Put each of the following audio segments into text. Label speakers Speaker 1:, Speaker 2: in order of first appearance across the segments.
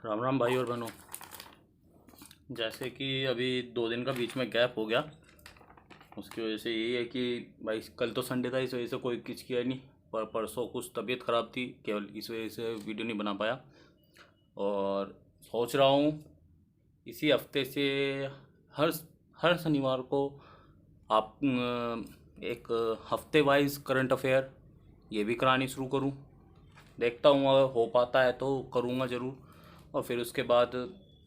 Speaker 1: राम राम भाई और बहनों। जैसे कि अभी 2 दिन का बीच में गैप हो गया, उसकी वजह से यही है कि भाई कल तो संडे था, इस वजह से कोई कुछ किया नहीं। पर परसों कुछ तबीयत ख़राब थी, केवल इस वजह से वीडियो नहीं बना पाया। और सोच रहा हूँ इसी हफ्ते से हर हर शनिवार को आप एक हफ्ते वाइज करंट अफेयर ये भी करानी शुरू करूँ। देखता हूँ अगर हो पाता है तो करूँगा ज़रूर। और फिर उसके बाद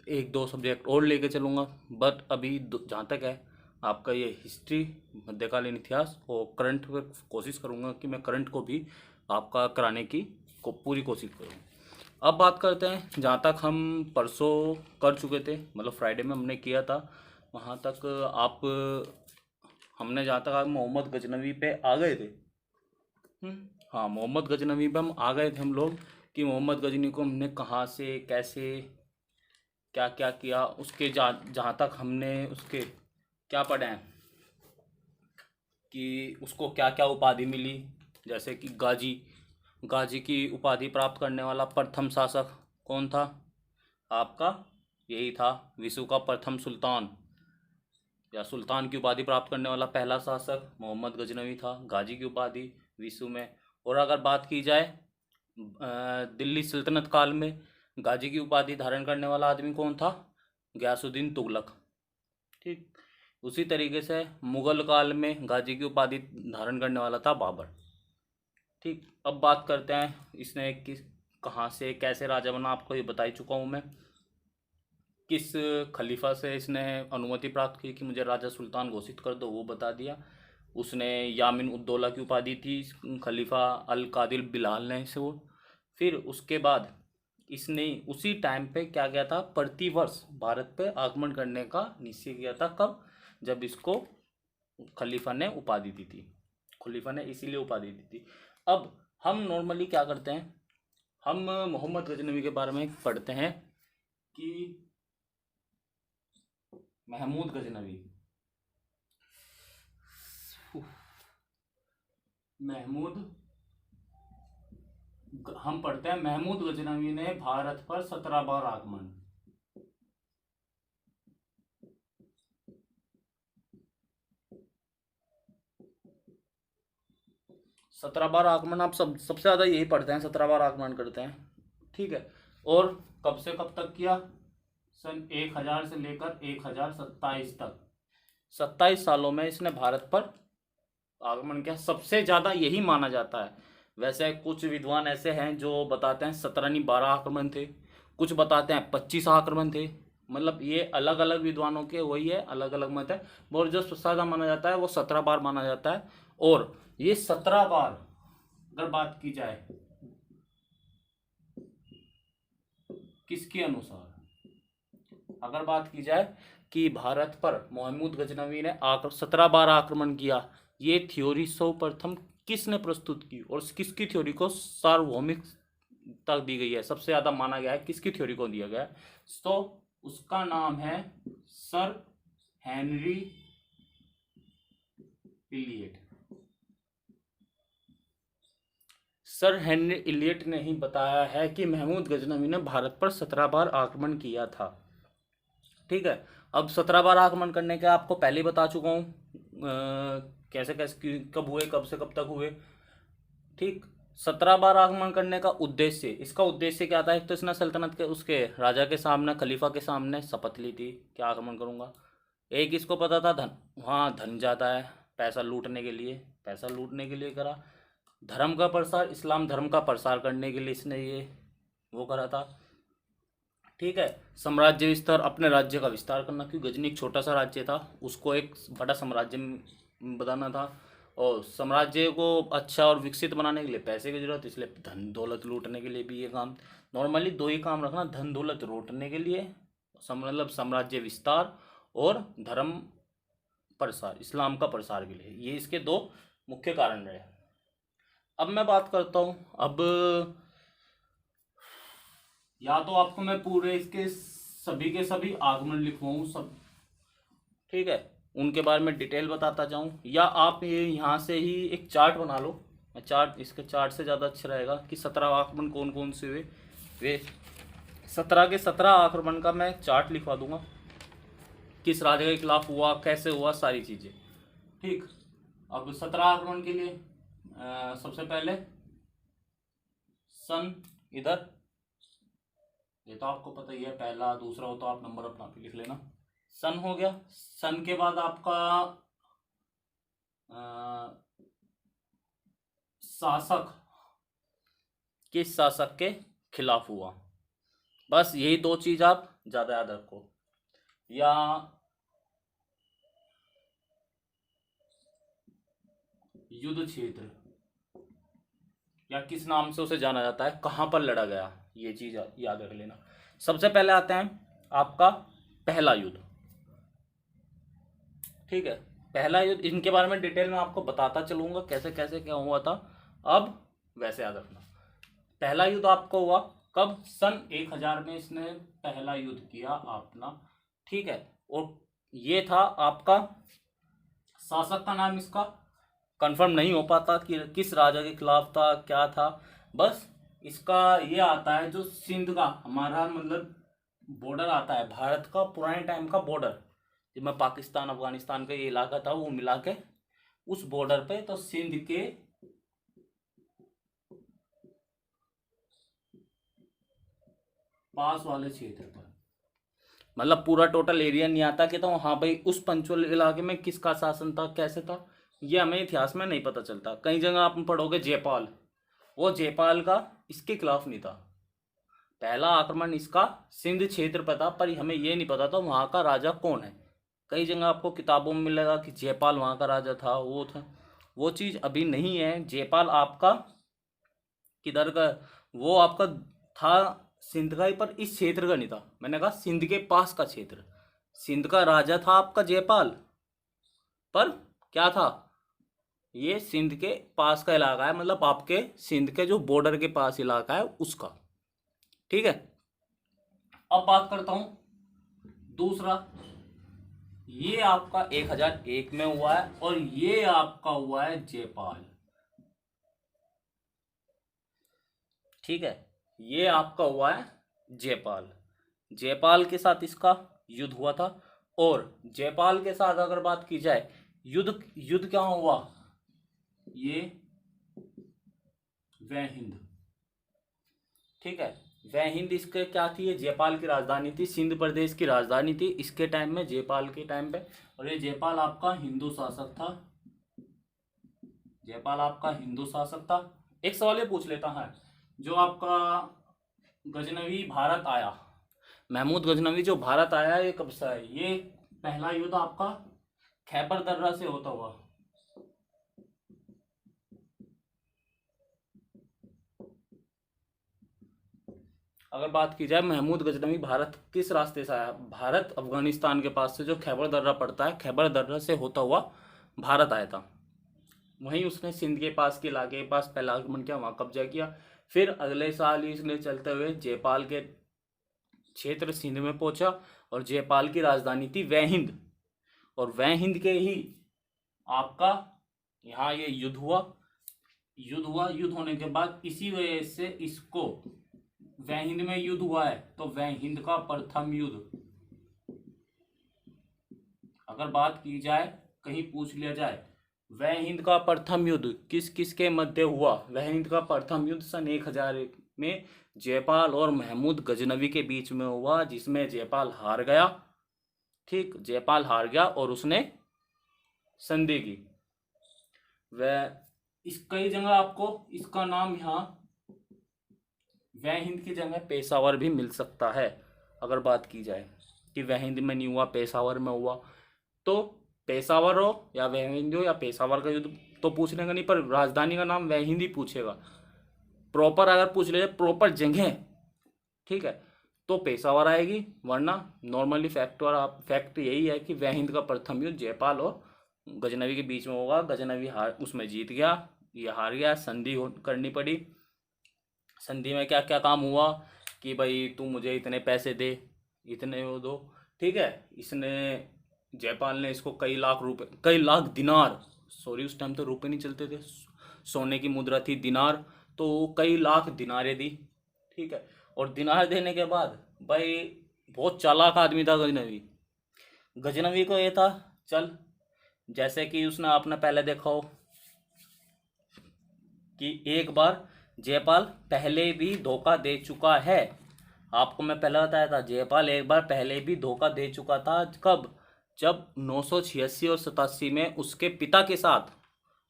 Speaker 1: एक दो सब्जेक्ट और लेके चलूँगा। बट अभी जहाँ तक है आपका ये हिस्ट्री, मध्यकालीन इतिहास और करंट पे कोशिश करूँगा कि मैं करंट को भी आपका कराने की पूरी कोशिश करूँ। अब बात करते हैं जहाँ तक हम परसों कर चुके थे, मतलब फ्राइडे में हमने किया था वहाँ तक। आप हमने जहाँ तक मोहम्मद गजनवी पे आ गए थे। हाँ, मोहम्मद गजनवी पे हम आ गए थे हम लोग कि मोहम्मद गजनी को हमने कहाँ से कैसे क्या क्या किया, उसके जहाँ तक हमने उसके क्या पढ़े हैं कि उसको क्या क्या उपाधि मिली। जैसे कि गाजी गाजी की उपाधि प्राप्त करने वाला प्रथम शासक कौन था आपका? यही था विशु का प्रथम सुल्तान, या सुल्तान की उपाधि प्राप्त करने वाला पहला शासक मोहम्मद गजनवी था। गाजी की उपाधि विशु में। और अगर बात की जाए दिल्ली सल्तनत काल में गाजी की उपाधि धारण करने वाला आदमी कौन था? गयासुद्दीन तुगलक। ठीक, उसी तरीके से मुगल काल में गाजी की उपाधि धारण करने वाला था बाबर। ठीक, अब बात करते हैं इसने किस कहाँ से कैसे राजा बना। आपको ये बता ही चुका हूँ मैं। किस खलीफा से इसने अनुमति प्राप्त की कि मुझे राजा सुल्तान घोषित कर दो, वो बता दिया। उसने यामिन उद्दौला की उपाधि थी खलीफा अल कादिल बिलाल ने इसे वो। फिर उसके बाद इसने उसी टाइम पे क्या किया था, प्रतिवर्ष भारत पे आक्रमण करने का निश्चय किया था। कब? जब इसको खलीफा ने उपाधि दी थी। खलीफा ने इसीलिए उपाधि दी थी। अब हम नॉर्मली क्या करते हैं, हम मोहम्मद गजनवी के बारे में पढ़ते हैं कि महमूद गजनवी महमूद हम पढ़ते हैं महमूद गजनवी ने भारत पर 17 बार आक्रमण। 17 बार आक्रमण आप सबसे ज्यादा यही पढ़ते हैं, 17 बार आक्रमण करते हैं। ठीक है। और कब से कब तक किया? सन 1000 से लेकर 1027 तक, 27 सालों में इसने भारत पर आक्रमण किया। सबसे ज्यादा यही माना जाता है। वैसे कुछ विद्वान ऐसे हैं जो बताते हैं 17 नहीं 12 आक्रमण थे, कुछ बताते हैं 25 आक्रमण थे। मतलब ये अलग अलग विद्वानों के वही है, अलग अलग मत है। और जो सबसे ज्यादा माना जाता है वो 17 बार माना जाता है। और ये 17 बार अगर बात की जाए किसके अनुसार, अगर बात की जाए कि भारत पर महमूद गजनवी ने 17 बार आक्रमण किया, ये थ्योरी सर्वप्रथम किसने प्रस्तुत की और किसकी थ्योरी को सार्वभौमिक तक दी गई है, सबसे ज्यादा माना गया है किसकी थ्योरी को दिया गया है? तो उसका नाम है sir Henry Elliot. Sir Henry Elliot ने ही बताया है कि महमूद गजनवी ने भारत पर 17 बार आक्रमण किया था। ठीक है। अब 17 बार आक्रमण करने के आपको पहले ही बता चुका हूँ कैसे कैसे कब हुए, कब से कब तक हुए। ठीक, 17 बार आक्रमण करने का उद्देश्य, इसका उद्देश्य क्या था? एक तो इसने सल्तनत के उसके राजा के सामने, खलीफा के सामने शपथ ली थी कि आक्रमण करूंगा। एक इसको पता था धन, वहाँ धन जाता है, पैसा लूटने के लिए, पैसा लूटने के लिए करा। धर्म का प्रसार, इस्लाम धर्म का प्रसार करने के लिए इसने ये वो करा था। ठीक है। साम्राज्य विस्तार, अपने राज्य का विस्तार करना, क्योंकि गजनी एक छोटा सा राज्य था, उसको एक बड़ा साम्राज्य बनाना था। और साम्राज्य को अच्छा और विकसित बनाने के लिए पैसे की जरूरत, इसलिए धन दौलत लूटने के लिए भी ये काम। नॉर्मली दो ही काम रखना, धन दौलत लूटने के लिए, मतलब साम्राज्य विस्तार और धर्म प्रसार, इस्लाम का प्रसार के लिए, ये इसके दो मुख्य कारण रहे। अब मैं बात करता हूँ, अब या तो आपको मैं पूरे इसके सभी के सभी आगमन लिखवाऊँ सब, ठीक है, उनके बारे में डिटेल बताता जाऊँ, या आप ये यहाँ से ही एक चार्ट बना लो। चार्ट, इसके चार्ट से ज़्यादा अच्छा रहेगा कि 17 आगमन कौन कौन से हुए वे 17 के 17 आक्रमण का मैं चार्ट लिखवा दूंगा, किस राजा के खिलाफ हुआ, कैसे हुआ, सारी चीजें। ठीक, अब 17 आक्रमण के लिए सबसे पहले सन, इधर ये तो आपको पता ही है, पहला दूसरा हो तो आप नंबर अपना भी लिख लेना। सन हो गया। सन के बाद आपका शासक, किस शासक के खिलाफ हुआ। बस यही दो चीज आप ज्यादा याद रखो। या युद्ध क्षेत्र, या किस नाम से उसे जाना जाता है, कहां पर लड़ा गया, ये चीज याद रख लेना। सबसे पहले आते हैं आपका पहला युद्ध। ठीक है, पहला युद्ध, इनके बारे में डिटेल में आपको बताता चलूंगा कैसे कैसे क्या हुआ था। अब वैसे याद रखना, पहला युद्ध आपको हुआ कब, सन 1000 में इसने पहला युद्ध किया अपना। ठीक है, और ये था आपका, शासक का नाम इसका कंफर्म नहीं हो पाता कि किस राजा के खिलाफ था, क्या था। बस इसका ये आता है, जो सिंध का हमारा मतलब बॉर्डर आता है, भारत का पुराने टाइम का बॉर्डर, जिसमें पाकिस्तान अफगानिस्तान का ये इलाका था, वो मिला के उस बॉर्डर पे, तो सिंध के पास वाले क्षेत्र पर, मतलब पूरा टोटल एरिया नहीं आता कि तो हाँ भाई उस पंचुअल इलाके में किसका शासन था, कैसे था, ये हमें इतिहास में नहीं पता चलता। कई जगह आप पढ़ोगे जयपाल, वो जयपाल का इसके खिलाफ नहीं था, पहला आक्रमण इसका सिंध क्षेत्र पर था, पर हमें ये नहीं पता था वहाँ का राजा कौन है। कई जगह आपको किताबों में मिलेगा कि जयपाल वहाँ का राजा था, वो था, वो चीज़ अभी नहीं है। जयपाल आपका किधर का, वो आपका था सिंध का ही, पर इस क्षेत्र का नहीं था। मैंने कहा सिंध के पास का क्षेत्र, सिंध का राजा था आपका जयपाल, पर क्या था, ये सिंध के पास का इलाका है, मतलब आपके सिंध के जो बॉर्डर के पास इलाका है उसका। ठीक है, अब बात करता हूं दूसरा, ये आपका 1001 में हुआ है, और ये आपका हुआ है जयपाल। ठीक है, ये आपका हुआ है जयपाल, जयपाल के साथ इसका युद्ध हुआ था। और जयपाल के साथ अगर बात की जाए, युद्ध युद्ध क्या हुआ, ये वह हिंद। ठीक है, वह हिंद इसके क्या थी, ये जयपाल की राजधानी थी, सिंध प्रदेश की राजधानी थी इसके टाइम में, जयपाल के टाइम पे। और ये जयपाल आपका हिंदू शासक था, जयपाल आपका हिंदू शासक था। एक सवाल ये पूछ लेता है, जो आपका गजनवी भारत आया, महमूद गजनवी जो भारत आया, ये कब से है, ये पहला युद्ध आपका खैबर दर्रा से होता हुआ। अगर बात की जाए महमूद गजनवी भारत किस रास्ते से आया, भारत अफगानिस्तान के पास से जो खैबर दर्रा पड़ता है, खैबर दर्रा से होता हुआ भारत आया था। वहीं उसने सिंध के पास के इलाके के पास पहला आक्रमण किया, वहां कब्जा किया। फिर अगले साल ही इसने चलते हुए जयपाल के क्षेत्र सिंध में पहुंचा, और जयपाल की राजधानी थी वह हिंद, और वह हिंद के ही आपका यहाँ ये युद्ध हुआ। युद्ध होने के बाद इसी वजह से इसको वह हिंद में युद्ध हुआ है, तो वह हिंद का प्रथम युद्ध। अगर बात की जाए, कहीं पूछ लिया जाए वह हिंद का प्रथम युद्ध किस किस के मध्य हुआ, वह हिंद का प्रथम युद्ध सन 1001 में जयपाल और महमूद गजनवी के बीच में हुआ, जिसमें जयपाल हार गया। ठीक, जयपाल हार गया और उसने संधि की। वह इस कई जगह आपको इसका नाम यहाँ वह हिंद की जगह पेशावर भी मिल सकता है। अगर बात की जाए कि वह हिंद में नहीं हुआ, पेशावर में हुआ, तो पेशावर हो या वह हिंद हो या पेशावर का युद्ध तो पूछने का नहीं, पर राजधानी का नाम वह हिंद ही पूछेगा। प्रॉपर अगर पूछ ले प्रॉपर जगह, ठीक है, तो पेशावर आएगी, वरना नॉर्मली फैक्ट यही है कि वह हिंद का प्रथम युद्ध जयपाल और गजनवी के बीच में होगा। गजनवी उसमें जीत गया, ये हार गया, संधि करनी पड़ी। संधि में क्या क्या काम हुआ कि भाई तू मुझे इतने पैसे दे, इतने वो दो। ठीक है, इसने जयपाल ने इसको कई लाख रुपए, कई लाख दिनार, सॉरी उस टाइम तो रुपए नहीं चलते थे, सोने की मुद्रा थी दिनार, तो कई लाख दिनारें दी। ठीक है, और दिनार देने के बाद भाई बहुत चालाक आदमी था गजनवी। गजनवी को ये था, चल जैसे कि उसने आपने पहले देखा हो कि एक बार जयपाल पहले भी धोखा दे चुका है। आपको मैं पहले बताया था जयपाल एक बार पहले भी धोखा दे चुका था। कब? जब 986 और 87 में उसके पिता के साथ,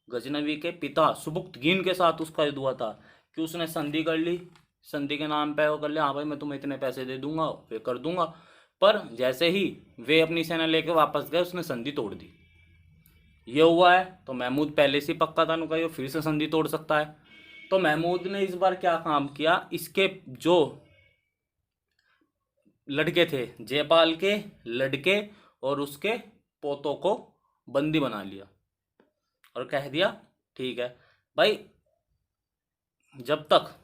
Speaker 1: गजनवी के पिता सुबुक्तगीन के साथ उसका युद्ध हुआ था कि उसने संधि कर ली, संधि के नाम पे वो कर लिया, हाँ भाई मैं तुम्हें इतने पैसे दे दूंगा, वे कर दूंगा। पर जैसे ही वे अपनी सेना लेके वापस गए उसने संधि तोड़ दी। ये हुआ है तो महमूद पहले से पक्का था नुका ये फिर से संधि तोड़ सकता है। तो महमूद ने इस बार क्या काम किया, इसके जो लड़के थे जयपाल के लड़के और उसके पोतों को बंदी बना लिया और कह दिया ठीक है भाई, जब तक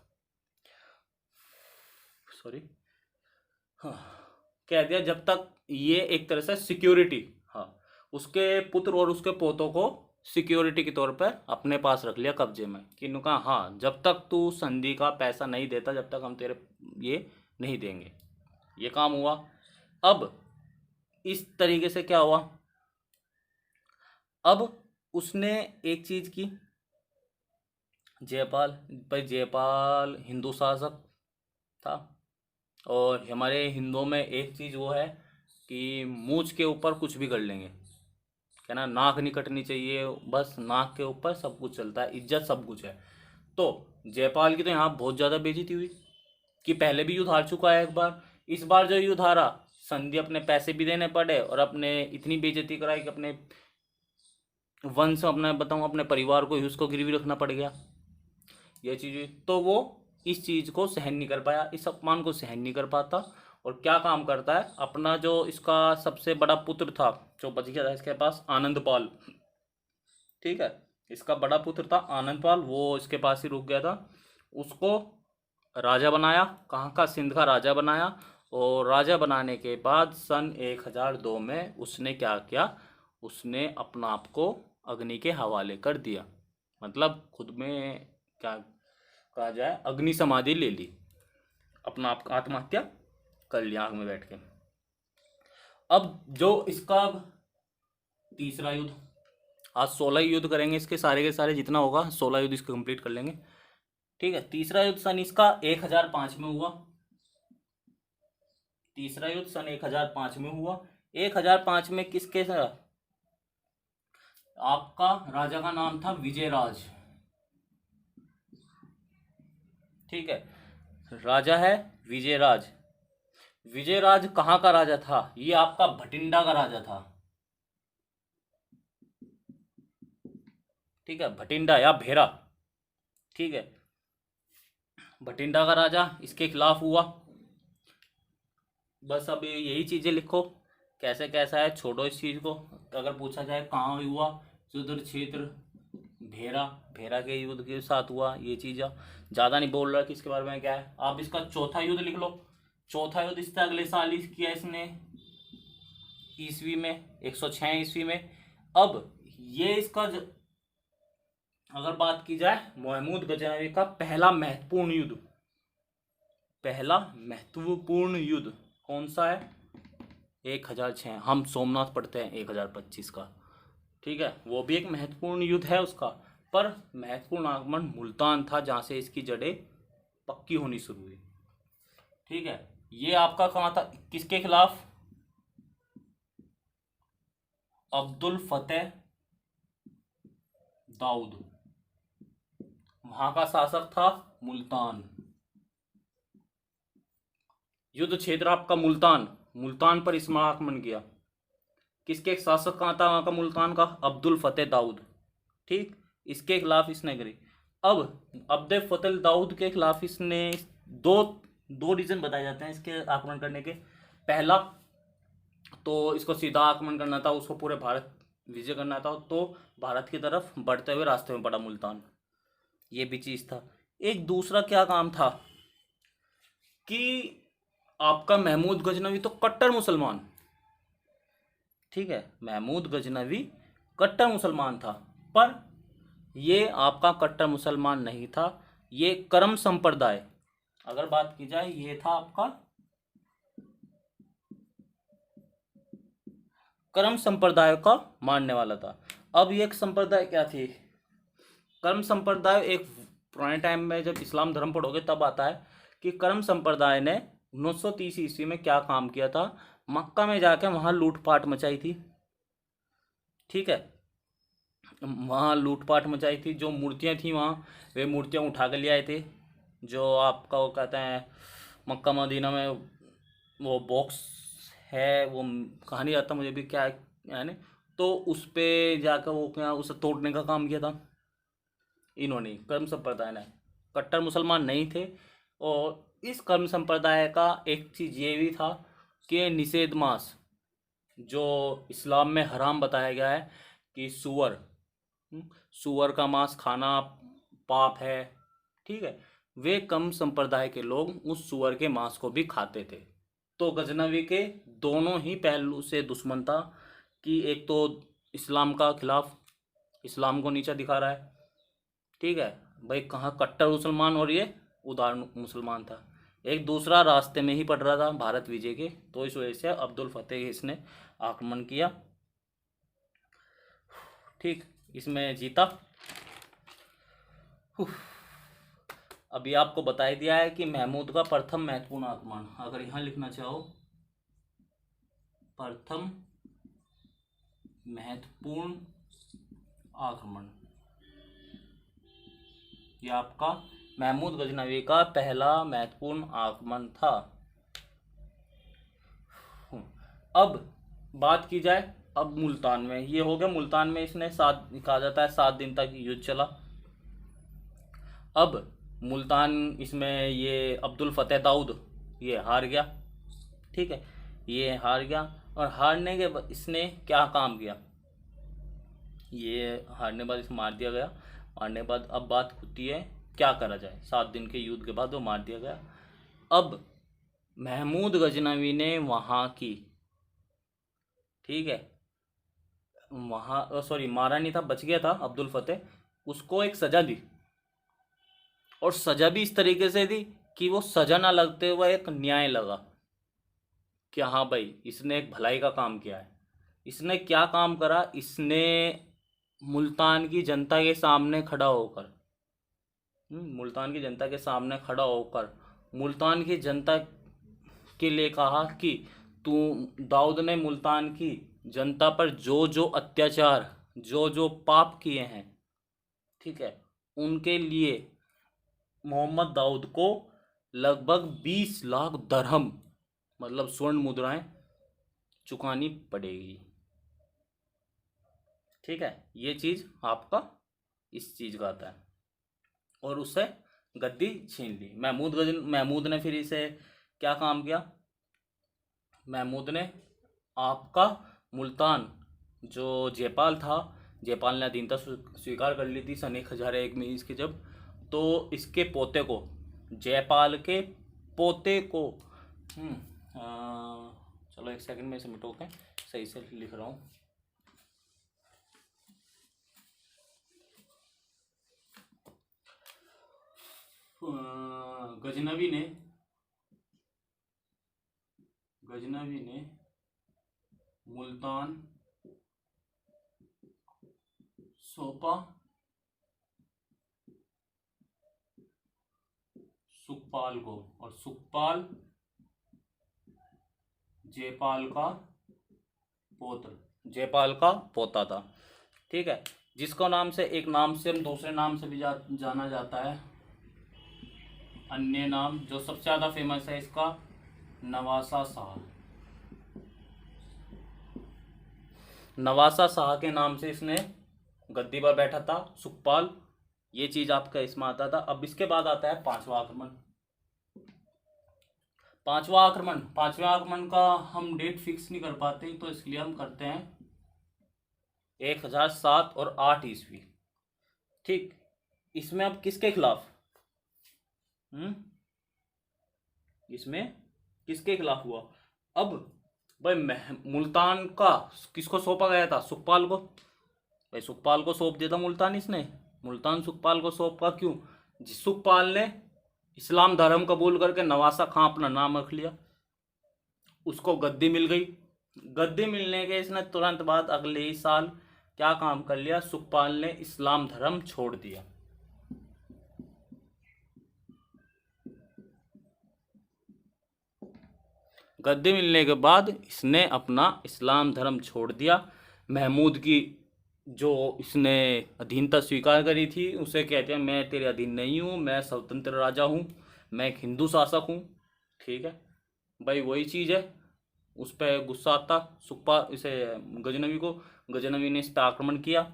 Speaker 1: सॉरी हाँ कह दिया जब तक ये एक तरह से सिक्योरिटी, हाँ उसके पुत्र और उसके पोतों को सिक्योरिटी के तौर पर अपने पास रख लिया कब्जे में कि कहा हाँ जब तक तू संधि का पैसा नहीं देता जब तक हम तेरे ये नहीं देंगे। ये काम हुआ। अब इस तरीके से क्या हुआ, अब उसने एक चीज की, जयपाल भाई जयपाल हिंदू शासक था और हमारे हिंदुओं में एक चीज़ वो है कि मूंछ के ऊपर कुछ भी कर लेंगे, क्या ना, नाक नहीं कटनी चाहिए, बस नाक के ऊपर सब कुछ चलता है, इज्जत सब कुछ है। तो जयपाल की तो यहाँ बहुत ज़्यादा बेइज्जती हुई कि पहले भी युद्ध हार चुका है एक बार, इस बार जो युद्ध हारा संधि अपने पैसे भी देने पड़े और अपने इतनी बेइज्जती कराई कि अपने वंश अपना बताऊँ अपने परिवार को ही उसको गिरवी रखना पड़ गया। ये चीज़ हुई तो वो इस चीज़ को सहन नहीं कर पाया, इस अपमान को सहन नहीं कर पाता और क्या काम करता है, अपना जो इसका सबसे बड़ा पुत्र था जो बच गया था इसके पास, आनंदपाल, ठीक है, इसका बड़ा पुत्र था आनंदपाल, वो इसके पास ही रुक गया था, उसको राजा बनाया, कहाँ का, सिंध का राजा बनाया। और राजा बनाने के बाद सन 1002 में उसने क्या किया, उसने अपना आप को अग्नि के हवाले कर दिया, मतलब खुद में क्या कहा जाए अग्नि समाधि ले ली, अपना आप आत्महत्या कर लिया आग में बैठ के। अब जो इसका तीसरा युद्ध, आज 16 युद्ध करेंगे इसके सारे के सारे, जितना होगा 16 युद्ध इसके कंप्लीट कर लेंगे, ठीक है। तीसरा युद्ध सन इसका 1005 में हुआ, तीसरा युद्ध सन 1005 में हुआ। 1005 में किसके साथ, आपका राजा का नाम था विजयराज, ठीक है, राजा है विजयराज। विजयराज कहाँ का राजा था, ये आपका भटिंडा का राजा था, ठीक है, भटिंडा या भेरा, ठीक है, भटिंडा का राजा इसके खिलाफ हुआ। बस अब यही चीजें लिखो कैसे कैसा है, छोड़ो इस चीज को। अगर पूछा जाए कहाँ हुआ, सुदूर क्षेत्र भेरा, भेरा के युद्ध के साथ हुआ, ये चीज ज्यादा नहीं बोल रहा कि इसके बारे में क्या है। आप इसका चौथा युद्ध लिख लो, चौथा युद्ध इससे अगले साल ही किया इसने, ईस्वी में 106 ईस्वी में। अब ये इसका अगर बात की जाए महमूद गजनवी का पहला महत्वपूर्ण युद्ध, पहला महत्वपूर्ण युद्ध कौन सा है, 1006, हम सोमनाथ पढ़ते हैं 1025 का, ठीक है, वो भी एक महत्वपूर्ण युद्ध है उसका। पर महत्वपूर्ण आगमन मुल्तान था जहां से इसकी जड़ें पक्की होनी शुरू हुई, ठीक है। ये आपका कहाँ था, किसके खिलाफ, अब्दुल फतेह दाऊद, वहां का शासक था मुल्तान। युद्ध क्षेत्र आपका मुल्तान, मुल्तान पर इसमें आक्रमण किया, किसके शासक कहाँ था वहां का मुल्तान का, अब्दुल फतेह दाऊद, ठीक, इसके खिलाफ इसने करी। अब अब्दुल फतेह दाऊद के खिलाफ इसने दो रीजन बताए जाते हैं इसके आक्रमण करने के। पहला तो इसको सीधा आक्रमण करना था, उसको पूरे भारत विजय करना था, तो भारत की तरफ बढ़ते हुए रास्ते में पड़ा मुल्तान, ये भी चीज था। एक दूसरा क्या काम था कि आपका महमूद गजनवी तो कट्टर मुसलमान, ठीक है, महमूद गजनवी कट्टर मुसलमान था, पर ये आपका कट्टर मुसलमान नहीं था, ये करम संप्रदाय, अगर बात की जाए, ये था आपका कर्म संप्रदाय का मानने वाला था। अब ये एक संप्रदाय क्या थी? कर्म संप्रदाय एक पुराने टाइम में जब इस्लाम धर्म पढ़ोगे तब आता है कि कर्म संप्रदाय ने 930 ईस्वी में क्या काम किया था। मक्का में जाकर वहाँ लूटपाट मचाई थी। ठीक है, वहाँ लूटपाट मचाई थी। जो मूर्तियाँ थी वहाँ, वे मूर्तियाँ उठा कर ले आए थे। जो आपका वो कहते हैं मक्का मदीना में वो बॉक्स है, वो कहानी आता मुझे भी क्या है यानी, तो उस पे जाकर वो क्या उसे तोड़ने का काम किया था इन्होंने, कर्म संप्रदाय ने। कट्टर मुसलमान नहीं थे। और इस कर्म संप्रदाय का एक चीज़ ये भी था कि निषेध मांस, जो इस्लाम में हराम बताया गया है कि सुअर का मांस खाना पाप है। ठीक है, वे कम संप्रदाय के लोग उस सुअर के मांस को भी खाते थे। तो गजनवी के दोनों ही पहलू से दुश्मन था कि एक तो इस्लाम का खिलाफ, इस्लाम को नीचा दिखा रहा है। ठीक है भाई, कहाँ कट्टर मुसलमान और ये उदार मुसलमान था। एक दूसरा रास्ते में ही पड़ रहा था भारत विजय के, तो इस वजह से अब्दुल फतेह इसने आक्रमण किया। ठीक, इसमें जीता। अभी आपको बता ही दिया है कि महमूद का प्रथम महत्वपूर्ण आक्रमण, अगर यहाँ लिखना चाहो प्रथम महत्वपूर्ण आक्रमण, ये आपका महमूद गजनवी का पहला महत्वपूर्ण आक्रमण था। अब बात की जाए, अब मुल्तान में ये हो गया। मुल्तान में इसने कहा जाता है 7 दिन तक युद्ध चला। अब मुल्तान इसमें ये अब्दुल फतेह दाऊद ये हार गया। ठीक है, ये हार गया और हारने के बाद इसने क्या काम किया, ये हारने बाद इसे मार दिया गया। मारने के बाद अब बात होती है क्या करा जाए। 7 दिन के युद्ध के बाद वो मार दिया गया। अब महमूद गजनवी ने वहाँ की, ठीक है, वहाँ सॉरी मारा नहीं था, बच गया था अब्दुल फतेह, उसको एक सज़ा दी। और सज़ा भी इस तरीके से दी कि वो सज़ा ना लगते हुए एक न्याय लगा कि हाँ भाई इसने एक भलाई का काम किया है। इसने क्या काम करा, इसने मुल्तान की जनता के सामने खड़ा होकर, मुल्तान की जनता के सामने खड़ा होकर मुल्तान की जनता के लिए कहा कि तू, दाऊद ने मुल्तान की जनता पर जो जो अत्याचार, जो जो पाप किए हैं, ठीक है, उनके लिए मोहम्मद दाऊद को लगभग 20 लाख दरहम मतलब स्वर्ण मुद्राएं चुकानी पड़ेगी। ठीक है, ये चीज़ आपका इस चीज़ का आता है। और उससे गद्दी छीन ली महमूद ने फिर इसे क्या काम किया, महमूद ने आपका मुल्तान जो जयपाल था, जयपाल ने अधीनता स्वीकार कर ली थी सन 1001 में इसके जब, तो इसके पोते को, जयपाल के पोते को, चलो एक सेकंड में इसे मिटो के सही से लिख रहा हूँ। गजनवी ने मुल्तान सौंपा सुखपाल को, और सुखपाल जयपाल का पोता था। ठीक है, जिसको नाम से एक नाम से हम दूसरे नाम से भी जाना जाता है, अन्य नाम जो सबसे ज़्यादा फेमस है इसका, नवासा शाह। नवासा शाह के नाम से इसने गद्दी पर बैठा था सुखपाल, ये चीज़ आपका इसमें आता था। अब इसके बाद आता है पांचवा आक्रमण। पांचवा आक्रमण का हम डेट फिक्स नहीं कर पाते, तो इसलिए हम करते हैं 1007 और 8 ईस्वी। ठीक, इसमें अब किसके खिलाफ, इसमें किसके खिलाफ हुआ। अब भाई मुल्तान का किसको सौंपा गया था, सुखपाल को। भाई सुखपाल को सौंप दिया था मुल्तान इसने, मुल्तान सुखपाल को सौंपा क्यों, सुखपाल ने इस्लाम धर्म कबूल करके नवासा खां अपना नाम रख लिया। उसको गद्दी मिल गई। गद्दी मिलने के इसने तुरंत बाद अगले ही साल क्या काम कर लिया, सुखपाल ने इस्लाम धर्म छोड़ दिया। गद्दी मिलने के बाद इसने अपना इस्लाम धर्म छोड़ दिया। महमूद की जो इसने अधीनता स्वीकार करी थी उसे कहते हैं मैं तेरे अधीन नहीं हूँ, मैं स्वतंत्र राजा हूँ, मैं एक हिंदू शासक हूँ। ठीक है भाई, वही चीज़ है। उस पर गुस्सा आता सुखपाल इसे गजनवी को। गजनवी ने इस पर आक्रमण किया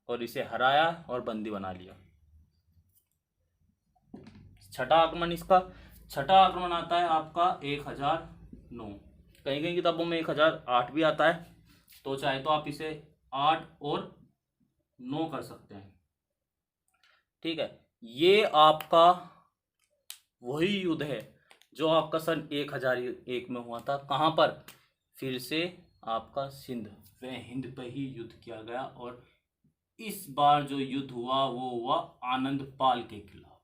Speaker 1: और इसे हराया और बंदी बना लिया। छठा आक्रमण आता है आपका 1009। कहीं कहीं किताबों में 1008 भी आता है, तो चाहे तो आप इसे 8 और 9 कर सकते हैं। ठीक है, ये आपका वही युद्ध है जो आपका सन 1001 में हुआ था। कहाँ पर? फिर से आपका सिंध व हिंद पर ही युद्ध किया गया। और इस बार जो युद्ध हुआ वो हुआ आनंद पाल के खिलाफ।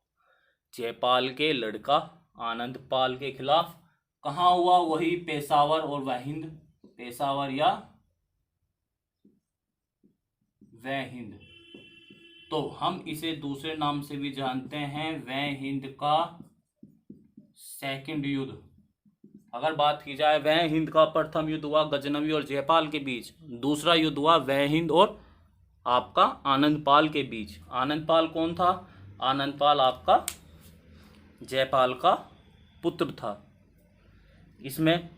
Speaker 1: जयपाल के लड़का आनंद पाल के खिलाफ। कहाँ हुआ? वही पेशावर और वह हिंद। पेशावर या वह हिंद। तो हम इसे दूसरे नाम से भी जानते हैं, वह हिंद का सेकंड युद्ध। अगर बात की जाए, वह हिंद का प्रथम युद्ध हुआ गजनवी और जयपाल के बीच। दूसरा युद्ध हुआ वह हिंद और आपका आनंद पाल के बीच। आनंद पाल कौन था? आनंद पाल आपका जयपाल का पुत्र था। इसमें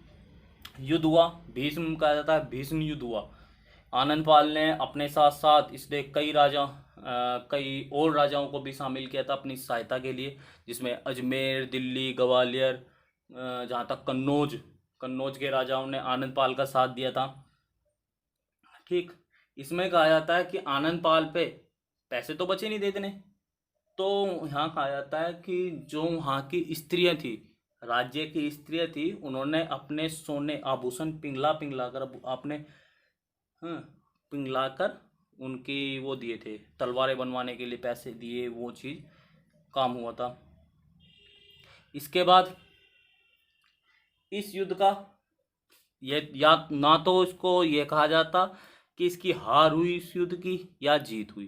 Speaker 1: युद्ध हुआ, भीष्म कहा जाता है, भीष्म युद्ध हुआ। आनंद पाल ने अपने साथ साथ इसने कई और राजाओं को भी शामिल किया था अपनी सहायता के लिए, जिसमें अजमेर, दिल्ली, ग्वालियर, जहाँ तक कन्नौज के राजाओं ने आनंद पाल का साथ दिया था। ठीक, इसमें कहा जाता है कि आनंद पाल पे पैसे तो बचे नहीं देने, तो यहाँ कहा जाता है कि जो वहाँ की स्त्रियाँ थी, राज्य की स्त्रियाँ थी, उन्होंने अपने सोने आभूषण पिघला कर उनकी वो दिए थे, तलवारें बनवाने के लिए पैसे दिए, वो चीज़ काम हुआ था। इसके बाद इस युद्ध का ये या ना तो इसको ये कहा जाता कि इसकी हार हुई इस युद्ध की या जीत हुई।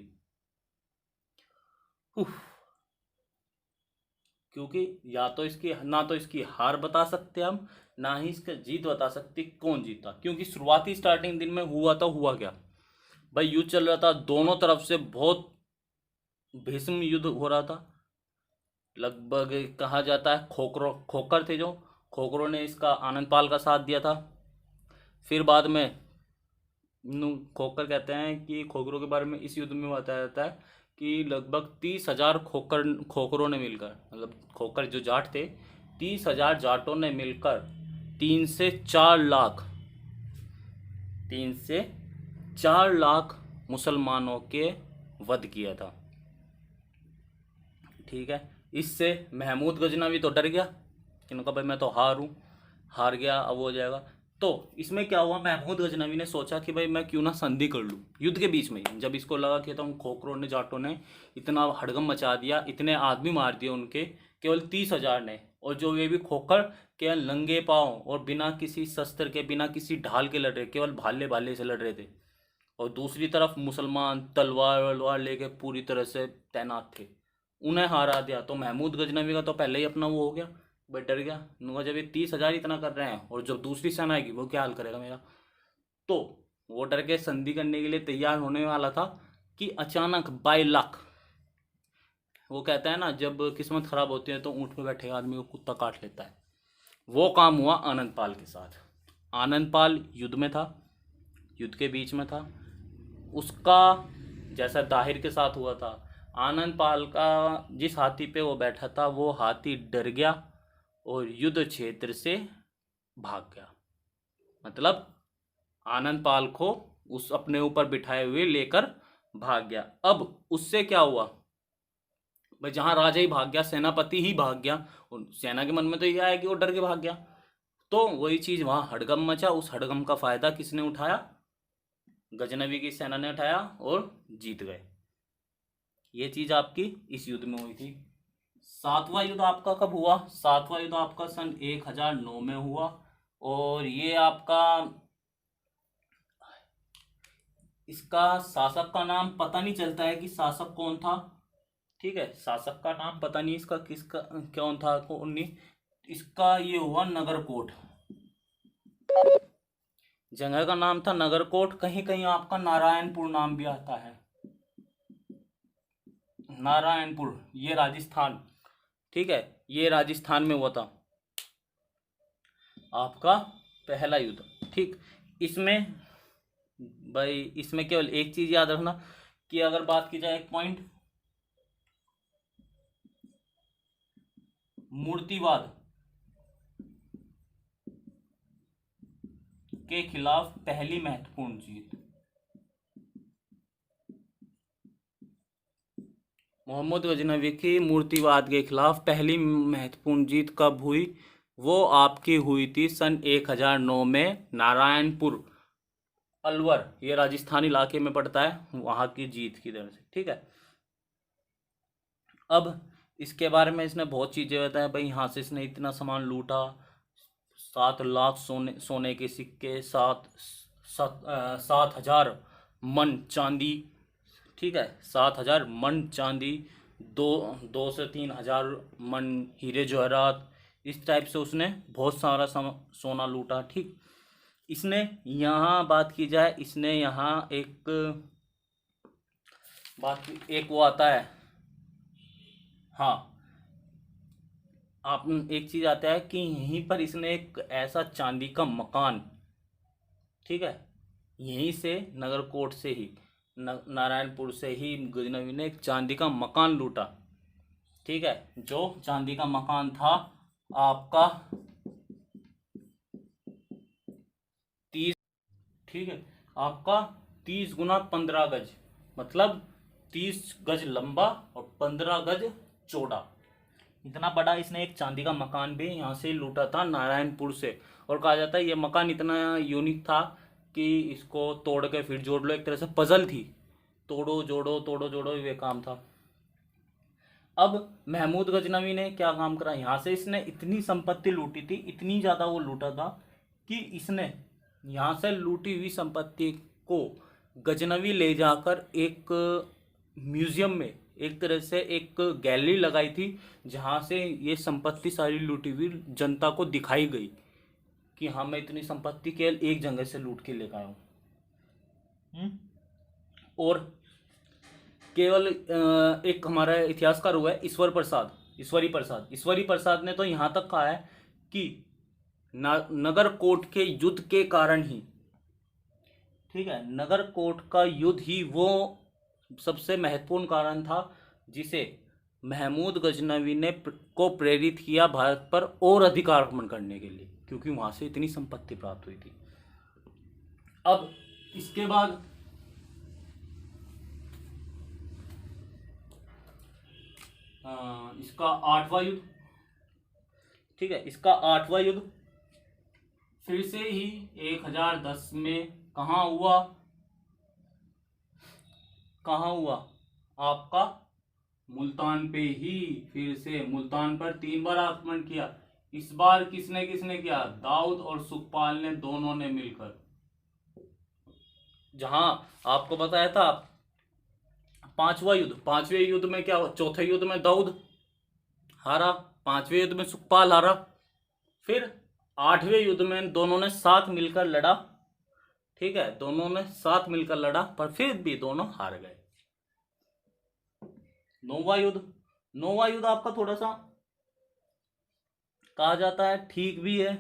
Speaker 1: क्योंकि ना तो इसकी हार बता सकते हम, ना ही इसका जीत बता सकते कौन जीता। क्योंकि शुरुआती स्टार्टिंग दिन में हुआ क्या भाई, युद्ध चल रहा था, दोनों तरफ से बहुत भीषण युद्ध हो रहा था। लगभग कहा जाता है खोकर थे, जो खोखरों ने इसका आनंद पाल का साथ दिया था। फिर बाद में खोकर कहते हैं कि खोखरों के बारे में इस युद्ध में बताया जाता है कि लगभग 30,000 खोखरों ने मिलकर, मतलब खोकर जो जाट थे, 30,000 जाटों ने मिलकर 3 से 4 लाख मुसलमानों के वध किया था। ठीक है, इससे महमूद गजनवी तो डर गया, इनका भाई मैं तो हार गया, अब हो जाएगा। तो इसमें क्या हुआ, महमूद गजनवी ने सोचा कि भाई मैं क्यों ना संधि कर लूँ युद्ध के बीच में ही। जब इसको लगा कि तो खोखरों ने, जाटों ने इतना हड़गम मचा दिया, इतने आदमी मार दिए उनके, केवल 30,000 ने, और जो ये भी खोखर केवल नंगे पाँव और बिना किसी शस्त्र के, बिना किसी ढाल के लड़ रहे, केवल भाले से लड़ रहे थे। और दूसरी तरफ मुसलमान तलवार लेके पूरी तरह से तैनात थे, उन्हें हरा दिया। तो महमूद गजनवी का तो पहले ही अपना वो हो गया, भाई डर गया। नुआ जब ये 30,000 इतना कर रहे हैं और जब दूसरी सेना आएगी वो क्या हाल करेगा मेरा, तो वो डर के संधि करने के लिए तैयार होने वाला था कि अचानक बाय लक, वो कहता है ना जब किस्मत खराब होती है तो ऊँट पे बैठे आदमी को कुत्ता काट लेता है, वो काम हुआ आनंद पाल के साथ। आनंद पाल युद्ध में था, युद्ध के बीच में था, उसका जैसा दाहिर के साथ हुआ था, आनंद पाल का जिस हाथी पे वो बैठा था वो हाथी डर गया और युद्ध क्षेत्र से भाग गया। मतलब आनंद पाल को उस अपने ऊपर बिठाए हुए लेकर भाग गया। अब उससे क्या हुआ भाई, जहां राजा ही भाग गया, सेनापति ही भाग गया, और सेना के मन में तो यह आया कि वो डर के भाग गया, तो वही चीज वहां हड़गम मचा। उस हड़गम का फायदा किसने उठाया? गजनवी की सेना ने उठाया और जीत गए। ये चीज आपकी इस युद्ध में हुई थी। सातवां युद्ध आपका कब हुआ? सातवां युद्ध आपका सन 1009 में हुआ। और ये आपका, इसका शासक का नाम पता नहीं चलता है कि शासक कौन था। ठीक है, शासक का नाम पता नहीं इसका किसका कौन था, कौन नहीं। इसका ये हुआ नगरकोट। जगह का नाम था नगरकोट। कहीं कहीं आपका नारायणपुर नाम भी आता है। नारायणपुर, ये राजस्थान। ठीक है, ये राजस्थान में हुआ था आपका पहला युद्ध। ठीक, इसमें भाई इसमें केवल एक चीज याद रखना कि अगर बात की जाए एक पॉइंट, मूर्तिवाद के खिलाफ पहली महत्वपूर्ण जीत। मोहम्मद गजनवी की मूर्तिवाद के खिलाफ पहली महत्वपूर्ण जीत कब हुई? वो आपकी हुई थी सन 1009 में नारायणपुर, अलवर, ये राजस्थान इलाके में पड़ता है, वहां की जीत की तरह से। ठीक है, अब इसके बारे में इसने बहुत चीज़ें बताया भाई। यहाँ से इसने इतना सामान लूटा, 7 लाख सोने के सिक्के, 7,000 मन चांदी। ठीक है, 7,000 मन चांदी, 2 से 3 हजार मन हीरे जवाहरात, इस टाइप से उसने बहुत सारा सोना लूटा। ठीक, इसने यहाँ बात की जाए, इसने यहाँ एक वो आता है, हाँ, आप एक चीज आता है कि यहीं पर इसने एक ऐसा चांदी का मकान, ठीक है, यहीं से नगरकोट से ही, नारायणपुर से ही गजनवी ने एक चांदी का मकान लूटा। ठीक है, जो चांदी का मकान था आपका 30, ठीक है, आपका 30 × 15 गज, मतलब 30 गज लंबा और 15 गज चौड़ा। इतना बड़ा इसने एक चांदी का मकान भी यहाँ से लूटा था, नारायणपुर से। और कहा जाता है ये मकान इतना यूनिक था कि इसको तोड़ के फिर जोड़ लो, एक तरह से पजल थी, तोड़ो जोड़ो ये काम था। अब महमूद गजनवी ने क्या काम करा, यहाँ से इसने इतनी संपत्ति लूटी थी, इतनी ज़्यादा वो लूटा था कि इसने यहाँ से लूटी हुई संपत्ति को गजनवी ले जाकर एक म्यूजियम में, एक तरह से एक गैलरी लगाई थी, जहाँ से ये संपत्ति सारी लूटी हुई जनता को दिखाई गई कि हाँ मैं इतनी संपत्ति केवल एक जगह से लूट के लेकर आया हूँ। और केवल एक हमारा इतिहासकार हुआ है ईश्वरी प्रसाद ने तो यहाँ तक कहा है कि नगरकोट के युद्ध के कारण ही, ठीक है, नगरकोट का युद्ध ही वो सबसे महत्वपूर्ण कारण था जिसे महमूद गजनवी ने को प्रेरित किया भारत पर और अधिक आक्रमण करने के लिए, क्योंकि वहां से इतनी संपत्ति प्राप्त हुई थी। अब इसके बाद इसका 8वां युद्ध, ठीक है, इसका 8वां युद्ध फिर से ही 1010 में कहाँ हुआ आपका मुल्तान पे ही। फिर से मुल्तान पर 3 बार आक्रमण किया। इस बार किसने किसने किया? दाऊद और सुखपाल ने, दोनों ने मिलकर। जहां आपको बताया था 5वें युद्ध में क्या हुआ? चौथे युद्ध में दाऊद हारा, 5वें युद्ध में सुखपाल हारा, फिर 8वें युद्ध में दोनों ने साथ मिलकर लड़ा। ठीक है, दोनों ने साथ मिलकर लड़ा, पर फिर भी दोनों हार गए। 9वां युद्ध आपका थोड़ा सा कहा जाता है ठीक भी है,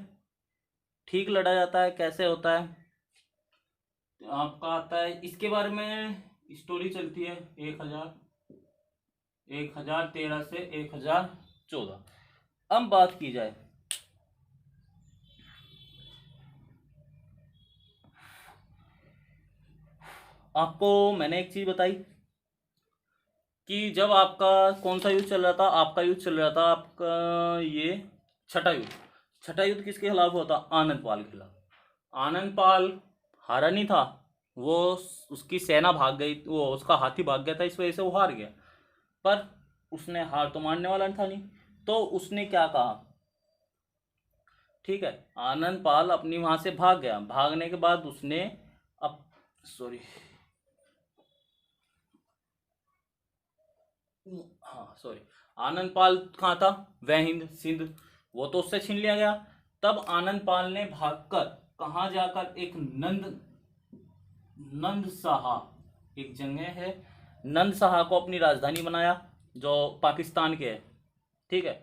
Speaker 1: ठीक लड़ा जाता है। कैसे होता है आपका आता है, इसके बारे में स्टोरी चलती है 1013 से 1014। अब बात की जाए आपको, मैंने एक चीज बताई कि जब आपका कौन सा युद्ध चल रहा था, आपका युद्ध चल रहा था आपका ये छठा युद्ध किसके खिलाफ हुआ था? आनंदपाल के खिलाफ। आनंदपाल हारा नहीं था, वो उसकी सेना भाग गई, वो उसका हाथी भाग गया था, इस वजह से वो हार गया। पर उसने हार तो मानने वाला था नहीं, तो उसने क्या कहा, ठीक है, आनंद पाल अपनी वहां से भाग गया। भागने के बाद उसने अब सॉरी हाँ सॉरी आनंद पाल कहाँ था, वह हिंद सिंध, वो तो उससे छीन लिया गया। तब आनंद पाल ने भागकर कहाँ जाकर एक नंद साहा, एक जगह है, नंद साहा को अपनी राजधानी बनाया, जो पाकिस्तान के है, ठीक है,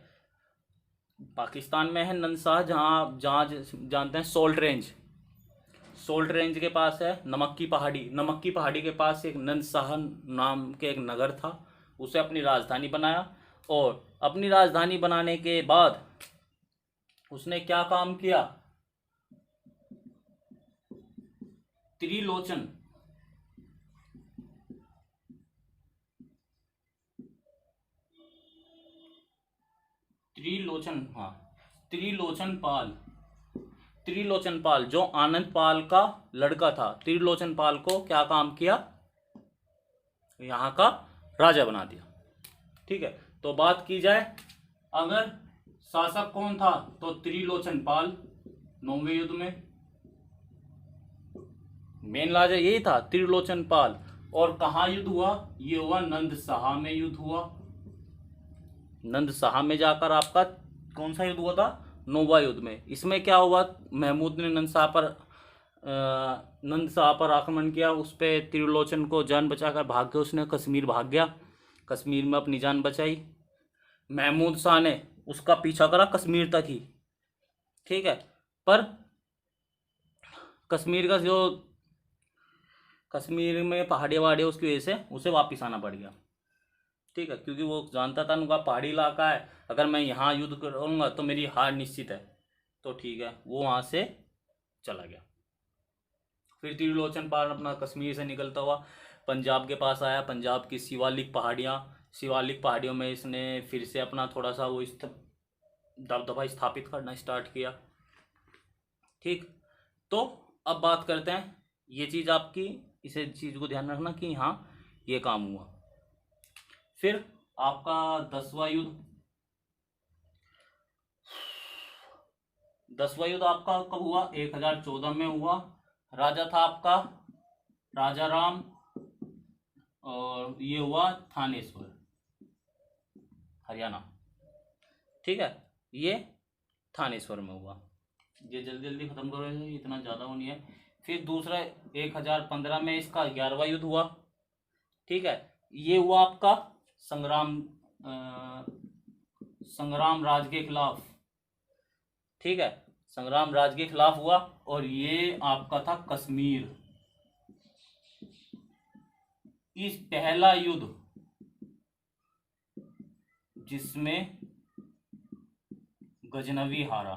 Speaker 1: पाकिस्तान में है नंद साहा, जहाँ जहाँ जानते हैं सोल्ट रेंज, सोल्ट रेंज के पास है नमक की पहाड़ी, नमक की पहाड़ी के पास एक नंद साहा नाम के एक नगर था, उसे अपनी राजधानी बनाया। और अपनी राजधानी बनाने के बाद उसने क्या काम किया, त्रिलोचन त्रिलोचन हाँ त्रिलोचन पाल, त्रिलोचन पाल जो आनंद पाल का लड़का था, त्रिलोचन पाल को क्या काम किया, यहाँ का राजा बना दिया। ठीक है, तो बात की जाए अगर शासक कौन था, तो त्रिलोचन पाल 9वें युद्ध में मेन राजा यही था, त्रिलोचन पाल। और कहाँ युद्ध हुआ, ये हुआ नंद साहा में युद्ध हुआ। नंद साहा में जाकर आपका कौन सा युद्ध हुआ था, 9वां युद्ध में। इसमें क्या हुआ, महमूद ने नंद साहा पर आक्रमण किया, उस पर त्रिलोचन को जान बचाकर भाग के उसने कश्मीर भाग गया, कश्मीर में अपनी जान बचाई। महमूद शाह ने उसका पीछा करा कश्मीर तक ही, ठीक है, पर कश्मीर का जो कश्मीर में पहाड़ी वहाड़ी उसकी वजह से उसे वापस आना पड़ गया, ठीक है, क्योंकि वो जानता था उनका पहाड़ी इलाका है, अगर मैं यहाँ युद्ध करूँगा तो मेरी हार निश्चित है, तो ठीक है, वो वहाँ से चला गया। फिर त्रिलोचन पाल अपना कश्मीर से निकलता हुआ पंजाब के पास आया, पंजाब की शिवालिक पहाड़ियों में इसने फिर से अपना थोड़ा सा वो दबदबा स्थापित करना स्टार्ट किया। ठीक, तो अब बात करते हैं, ये चीज़ आपकी, इसे चीज़ को ध्यान रखना कि हाँ ये काम हुआ। फिर आपका 10वां युद्ध आपका कब हुआ, 1014 में हुआ। राजा था आपका राजा राम, और ये हुआ थानेश्वर, हरियाणा, ठीक है, ये थानेश्वर में हुआ। ये जल्दी जल्दी खत्म करो, इतना ज़्यादा होनी है। फिर दूसरा 1015 में इसका 11वां युद्ध हुआ, ठीक है, ये हुआ आपका संग्राम राज के खिलाफ, ठीक है, संग्राम राज के खिलाफ हुआ, और ये आपका था कश्मीर। इस पहला युद्ध जिसमें गजनवी हारा,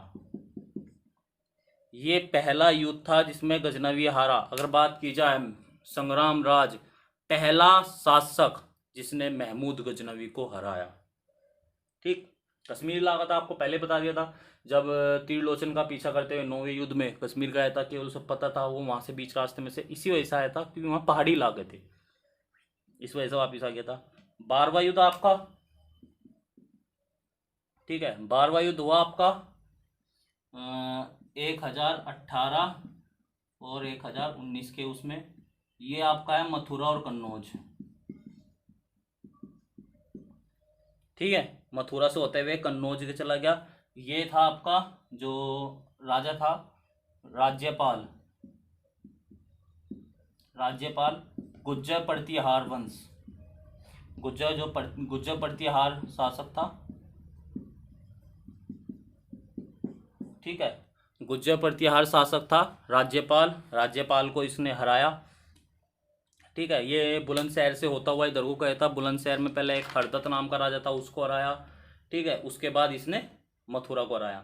Speaker 1: ये पहला युद्ध था जिसमें गजनवी हारा। अगर बात की जाए संग्राम राज, पहला शासक जिसने महमूद गजनवी को हराया, ठीक, कश्मीर इलाका था, आपको पहले बता दिया था, जब त्रिलोचन का पीछा करते हुए 9वें युद्ध में कश्मीर गया था, केवल सब पता था, वो वहाँ से बीच रास्ते में से इसी वजह से आया था क्योंकि वहाँ पहाड़ी इलाके थे, इस वजह से वापिस आ गया था। 12वां युद्ध आपका, ठीक है, 12वां युद्ध हुआ आपका 1018 और 1019 के उसमें, ये आपका है मथुरा और कन्नौज, ठीक है, मथुरा से होते हुए कन्नौज के चला गया। ये था आपका जो राजा था राज्यपाल गुज्जर प्रतिहार वंश, गुज्जर प्रतिहार शासक था, ठीक है, गुज्जर प्रतिहार शासक था राज्यपाल को इसने हराया, ठीक है, ये बुलंदशहर से होता हुआ इधर को गया था। बुलंदशहर में पहले एक हरदत्त नाम का राजा था, उसको हराया, ठीक है, उसके बाद इसने मथुरा को हराया।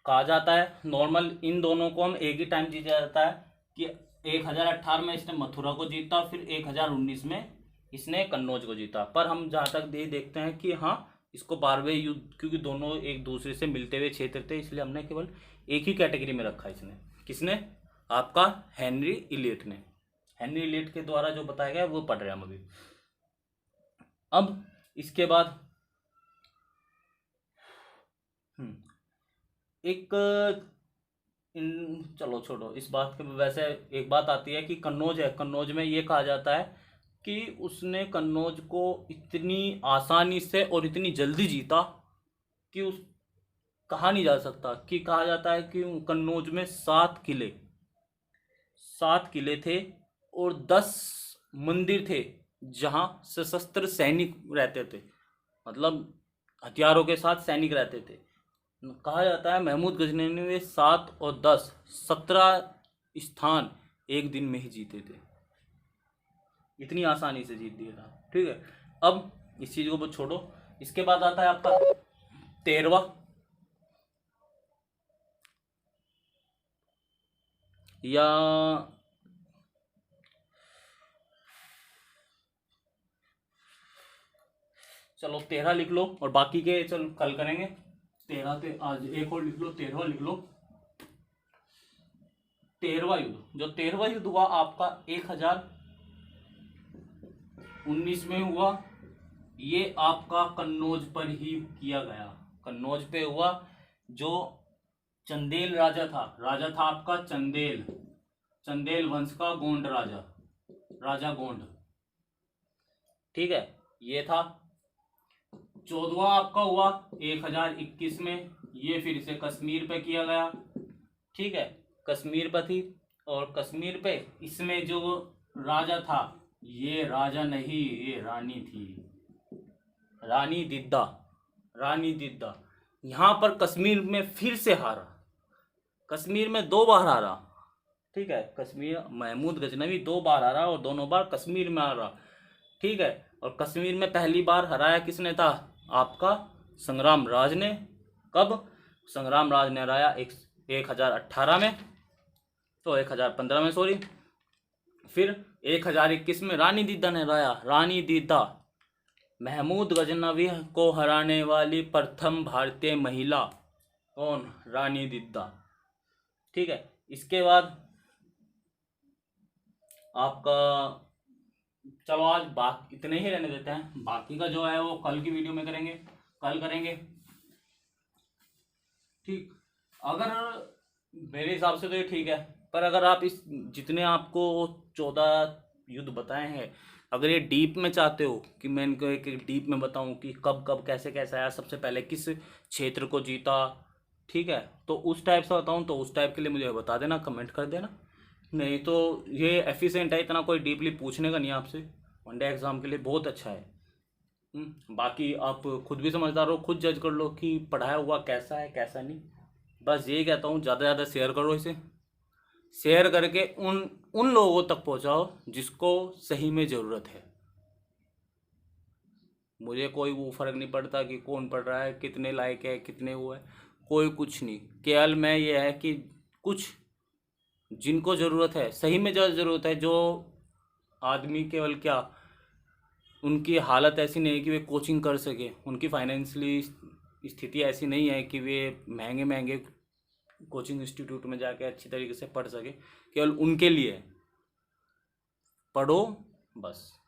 Speaker 1: कहा जाता है नॉर्मल इन दोनों को हम एक ही टाइम जीता जाता है कि 1018 में इसने मथुरा को जीता, फिर 1019 में इसने कन्नौज को जीता। पर हम जहाँ तक ये देखते हैं कि हाँ इसको 12वें युद्ध, क्योंकि दोनों एक दूसरे से मिलते हुए क्षेत्र थे, इसलिए हमने केवल एक ही कैटेगरी में रखा। इसने किसने, आपका हेनरी इलियट ने, हेनरी इलियट के द्वारा जो बताया गया वो पढ़ रहे हैं हम अभी। अब इसके बाद एक चलो छोड़ो इस बात के। वैसे एक बात आती है कि कन्नौज है, कन्नौज में ये कहा जाता है कि उसने कन्नौज को इतनी आसानी से और इतनी जल्दी जीता कि उस कहा नहीं जा सकता। कि कहा जाता है कि कन्नौज में 7 किले थे और 10 मंदिर थे जहां सशस्त्र सैनिक रहते थे, मतलब हथियारों के साथ सैनिक रहते थे। कहा जाता है महमूद गजनवी ने 7 और 10 17 स्थान एक दिन में ही जीते थे। इतनी आसानी से जीत दिया था। ठीक है, अब इस चीज को छोड़ो। इसके बाद आता है आपका 13वां, या चलो 13 लिख लो और बाकी के चलो कल करेंगे। 13 से आज एक और लिख लो, 13वां लिख लो। 13वां युद्ध, जो 13वां युद्ध हुआ आपका 1019 में हुआ। ये आपका कन्नौज पर ही किया गया, कन्नौज पे हुआ। जो चंदेल राजा था, राजा था आपका चंदेल, चंदेल वंश का गोंड राजा, राजा गोंड। ठीक है, ये था। 14वां आपका हुआ 1021 में, ये फिर से कश्मीर पे किया गया। ठीक है, कश्मीर पर थी। और कश्मीर पे इसमें जो राजा था, ये राजा नहीं, ये रानी थी, रानी दिद्दा, रानी दिद्दा। यहां पर कश्मीर में फिर से हारा, कश्मीर में 2 बार हारा। ठीक है, कश्मीर महमूद गजनवी 2 बार हारा और दोनों बार कश्मीर में हारा। ठीक है, और कश्मीर में पहली बार हराया किसने था, आपका संग्राम राज ने। कब, संग्राम राज ने हराया 1018 में, तो 1015 में सॉरी। फिर 1021 में रानी दीदा ने हराया। रानी दीदा महमूद गजनवी को हराने वाली प्रथम भारतीय महिला। कौन, रानी दीदा। ठीक है, इसके बाद आपका चलो आज इतने ही रहने देते हैं, बाकी का जो है वो कल की वीडियो में करेंगे, कल करेंगे। ठीक, अगर मेरे हिसाब से तो ये ठीक है, पर अगर आप इस जितने आपको 14 युद्ध बताए हैं, अगर ये डीप में चाहते हो कि मैं इनको एक डीप में बताऊं कि कब कब कैसे कैसे आया, सबसे पहले किस क्षेत्र को जीता, ठीक है, तो उस टाइप से बताऊं तो उस टाइप के लिए मुझे बता देना, कमेंट कर देना। नहीं तो ये एफिशिएंट है, इतना कोई डीपली पूछने का नहीं आपसे। वनडे एग्जाम के लिए बहुत अच्छा है। बाकी आप खुद भी समझदार हो, खुद जज कर लो कि पढ़ाया हुआ कैसा है कैसा नहीं। बस यही कहता हूँ, ज़्यादा से ज़्यादा शेयर करो इसे, शेयर करके उन लोगों तक पहुँचाओ जिसको सही में ज़रूरत है। मुझे कोई वो फर्क नहीं पड़ता कि कौन पढ़ रहा है, कितने लायक है, कितने वो है, कोई कुछ नहीं। केवल मैं ये है कि कुछ जिनको ज़रूरत है, सही में जो ज़रूरत है, जो आदमी केवल क्या उनकी हालत ऐसी नहीं है कि वे कोचिंग कर सके, उनकी फाइनेंशियली स्थिति ऐसी नहीं है कि वे महंगे महंगे कोचिंग इंस्टीट्यूट में जाके अच्छी तरीके से पढ़ सके, केवल उनके लिए पढ़ो बस।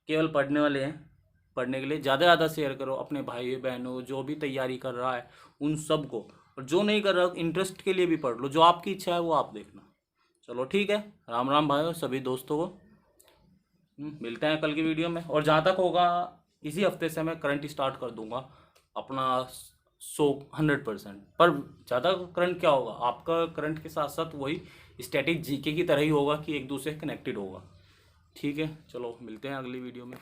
Speaker 1: केवल पढ़ने वाले हैं, पढ़ने के लिए ज़्यादा ज़्यादा शेयर करो अपने भाई बहनों, जो भी तैयारी कर रहा है उन सब को, और जो नहीं कर रहा इंटरेस्ट के लिए भी पढ़ लो, जो आपकी इच्छा है वो आप देखना। चलो ठीक है, राम राम भाइयों, सभी दोस्तों को मिलते हैं कल की वीडियो में। और जहाँ तक होगा इसी हफ्ते से मैं करंट स्टार्ट कर दूंगा अपना 100% पर ज़्यादा करंट क्या होगा, आपका करंट के साथ साथ वही स्टैटिक जीके की तरह ही होगा कि एक दूसरे से कनेक्टेड होगा। ठीक है, चलो मिलते हैं अगली वीडियो में।